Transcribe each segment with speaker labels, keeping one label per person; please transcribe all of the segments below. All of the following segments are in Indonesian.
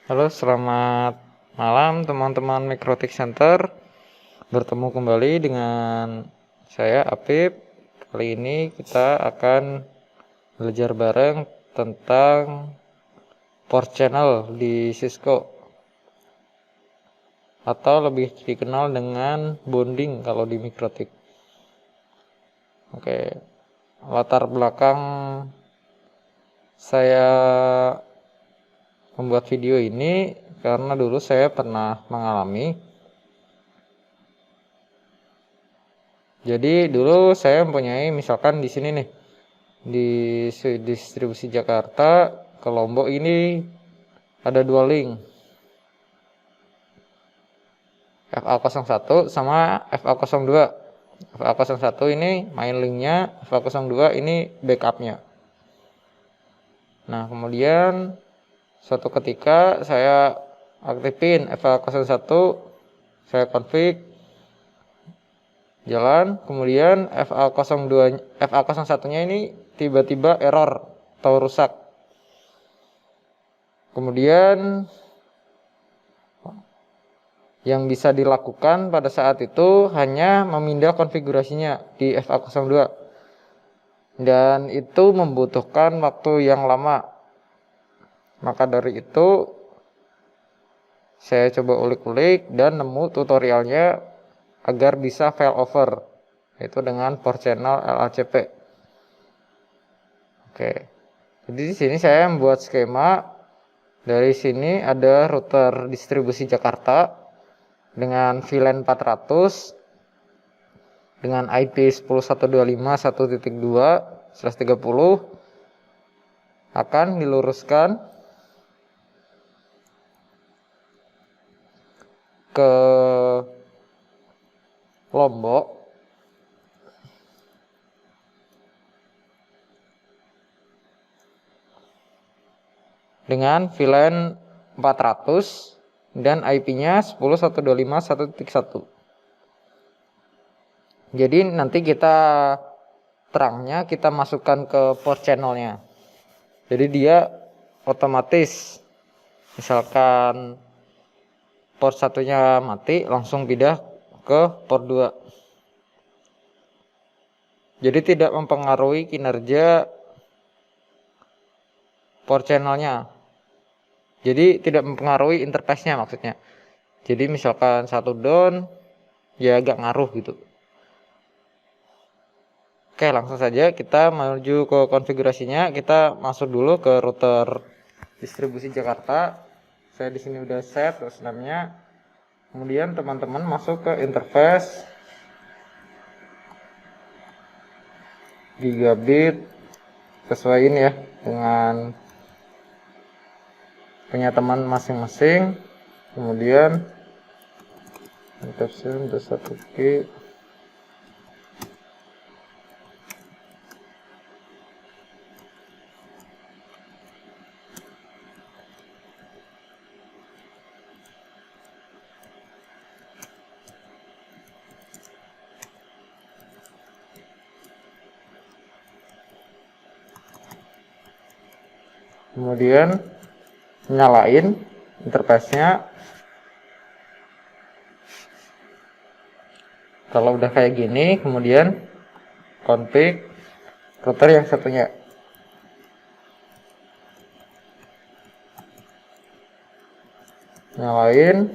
Speaker 1: Halo, selamat malam teman-teman Mikrotik Center. Bertemu kembali dengan saya Apip. Kali ini kita akan belajar bareng tentang port channel di Cisco, atau lebih dikenal dengan bonding kalau di Mikrotik. Oke, latar belakang saya membuat video ini karena dulu saya pernah mengalami. Jadi dulu saya mempunyai, misalkan di sini nih, di distribusi Jakarta ke Lombok ini ada dua link, FA01 sama FA02. FA01 ini main linknya, FA02 ini backupnya. Nah, kemudian suatu ketika saya aktifin FA01, saya config, jalan, kemudian FA01-nya ini tiba-tiba error atau rusak. Kemudian yang bisa dilakukan pada saat itu hanya memindah konfigurasinya di FA02, dan itu membutuhkan waktu yang lama. Maka dari itu saya coba ulik-ulik dan nemu tutorialnya agar bisa failover, yaitu dengan port channel LACP. Oke, jadi di sini saya membuat skema. Dari sini ada router distribusi Jakarta dengan VLAN 400 dengan IP 101.125.1.2/30 akan diluruskan ke Lombok dengan VLAN 400 dan IP-nya 101.125.1.1. Jadi nanti terangnya kita masukkan ke port channelnya. Jadi dia otomatis, misalkan port satunya mati, langsung pindah ke port 2. Jadi tidak mempengaruhi kinerja port channelnya. Jadi tidak mempengaruhi interface-nya maksudnya. Jadi misalkan satu down, ya agak ngaruh gitu. Oke, langsung saja kita menuju ke konfigurasinya. Kita masuk dulu ke router distribusi Jakarta. Saya di sini udah set hostname-nya. Kemudian teman-teman masuk ke interface gigabit, sesuaiin ya dengan punya teman masing-masing. Kemudian encapsulation udah 1G. Kemudian nyalain interface-nya. Kalau udah kayak gini, kemudian config router yang satunya. Nyalain.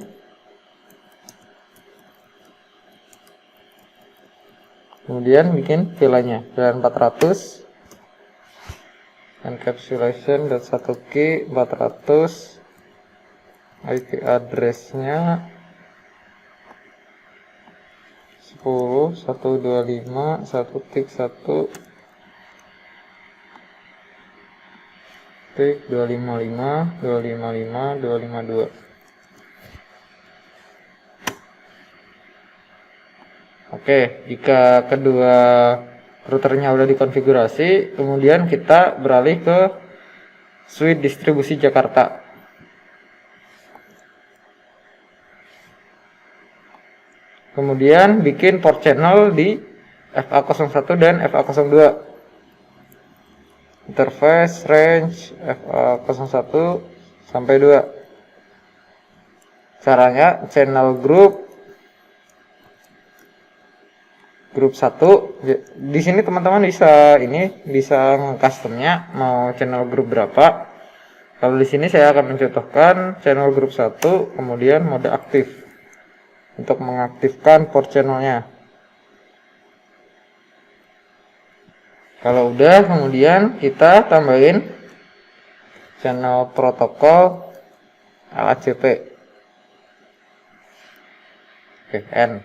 Speaker 1: Kemudian bikin VLAN-nya, VLAN 400 encapsulation dan 1K 400, IP address-nya 10.125.1.1.255.255.252. Oke, jika kedua routernya udah dikonfigurasi, kemudian kita beralih ke suite distribusi Jakarta. Kemudian bikin port channel di FA01 dan FA02. Interface range FA01 sampai 2. Caranya channel grup 1. Di sini teman-teman bisa customnya mau channel grup berapa. Kalau di sini saya akan mencontohkan channel grup 1, kemudian mode aktif untuk mengaktifkan port channelnya. Kalau udah, kemudian kita tambahin channel protokol LACP. Oke, N.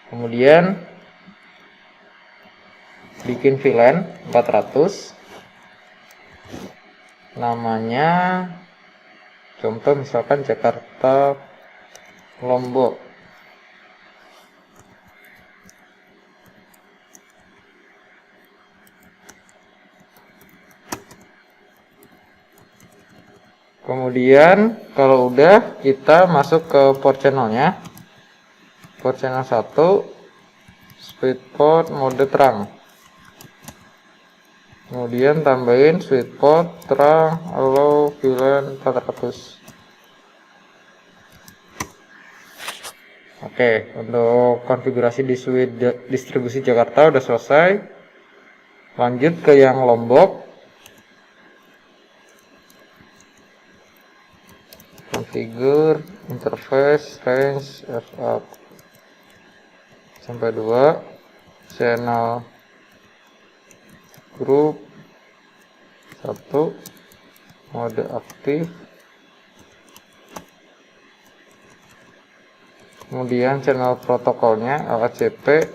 Speaker 1: Kemudian bikin VLAN 400, namanya contoh misalkan Jakarta Lombok. Kemudian kalau udah, kita masuk ke port channelnya. Port channel 1, speed port mode terang. Kemudian tambahin speed port terang allow VLAN 400. Oke, untuk konfigurasi di suite distribusi Jakarta udah selesai. Lanjut ke yang Lombok. Configure interface range FA sampai 2, channel grup 1, mode aktif, kemudian channel protokolnya LACP,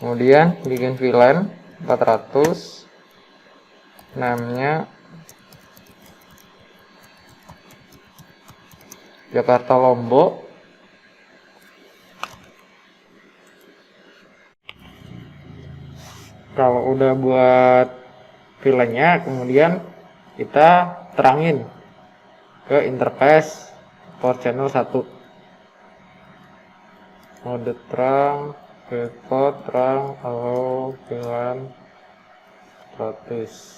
Speaker 1: kemudian bikin VLAN 400, namanya Jakarta Lombok. Kalau udah buat VLAN-nya, kemudian kita terangin ke interface port channel 1. Mode terang, port terang, allow VLAN 100.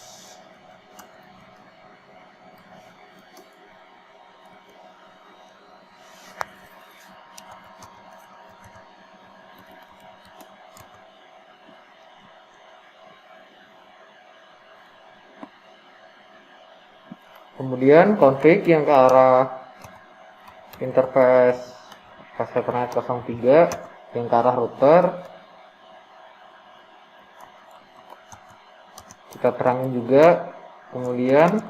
Speaker 1: Kemudian config yang ke arah interface Ethernet 03 yang ke arah router kita terangin juga, kemudian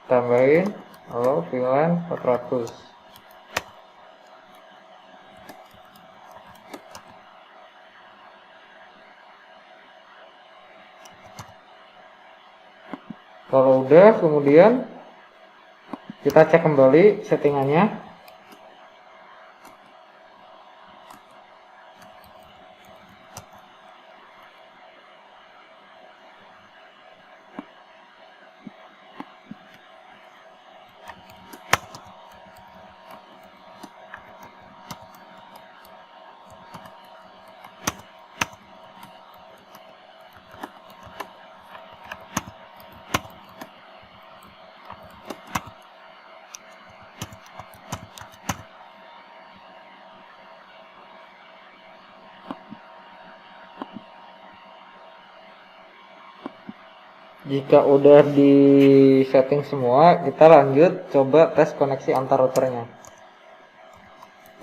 Speaker 1: tambahin allow VLAN 400. Kalau udah, kemudian kita cek kembali settingannya. Jika udah di setting semua, kita lanjut coba tes koneksi antar routernya.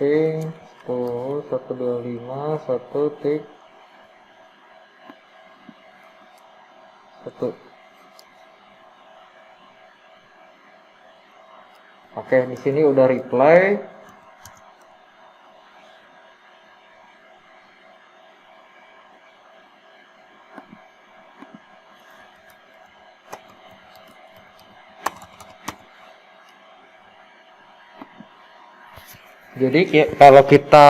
Speaker 1: Ping 10.125.1.1. Oke, di sini udah reply. Jadi kalau kita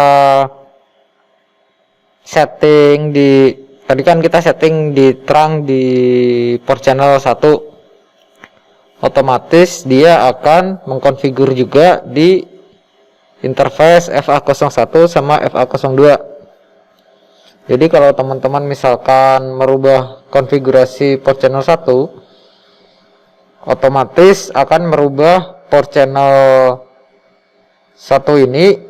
Speaker 1: setting di tadi kan kita setting di terang di port channel 1, otomatis dia akan mengkonfigur juga di interface FA01 sama FA02. Jadi kalau teman-teman misalkan merubah konfigurasi port channel 1, otomatis akan merubah port channel 1 ini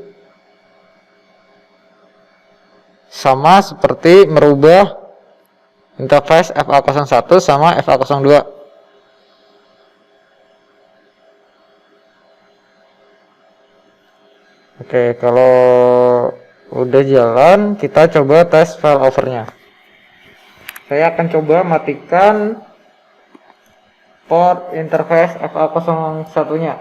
Speaker 1: sama seperti merubah interface FA01 sama FA02. Oke, kalau udah jalan, kita coba tes failovernya. Saya akan coba matikan port interface FA01-nya.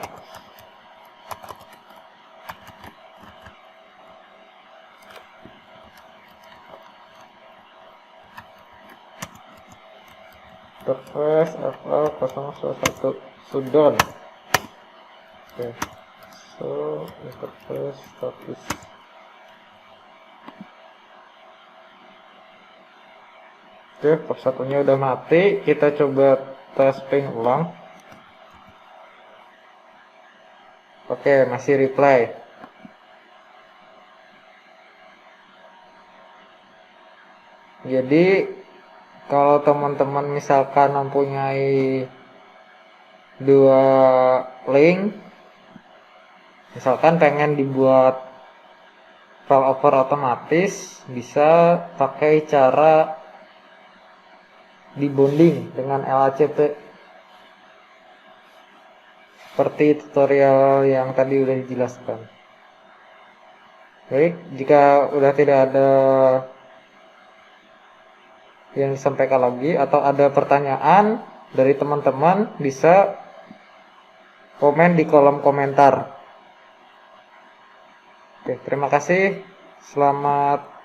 Speaker 1: Interface FA01 shutdown. Oke. So, interface status. Oke, port satunya udah mati. Kita coba tes ping ulang. Oke, masih reply. Jadi kalau teman-teman misalkan mempunyai dua link, misalkan pengen dibuat failover otomatis, bisa pakai cara dibonding dengan LACP seperti tutorial yang tadi udah dijelaskan. Baik, jika udah tidak ada yang disampaikan lagi atau ada pertanyaan dari teman-teman, bisa komen di kolom komentar. Oke, terima kasih. Selamat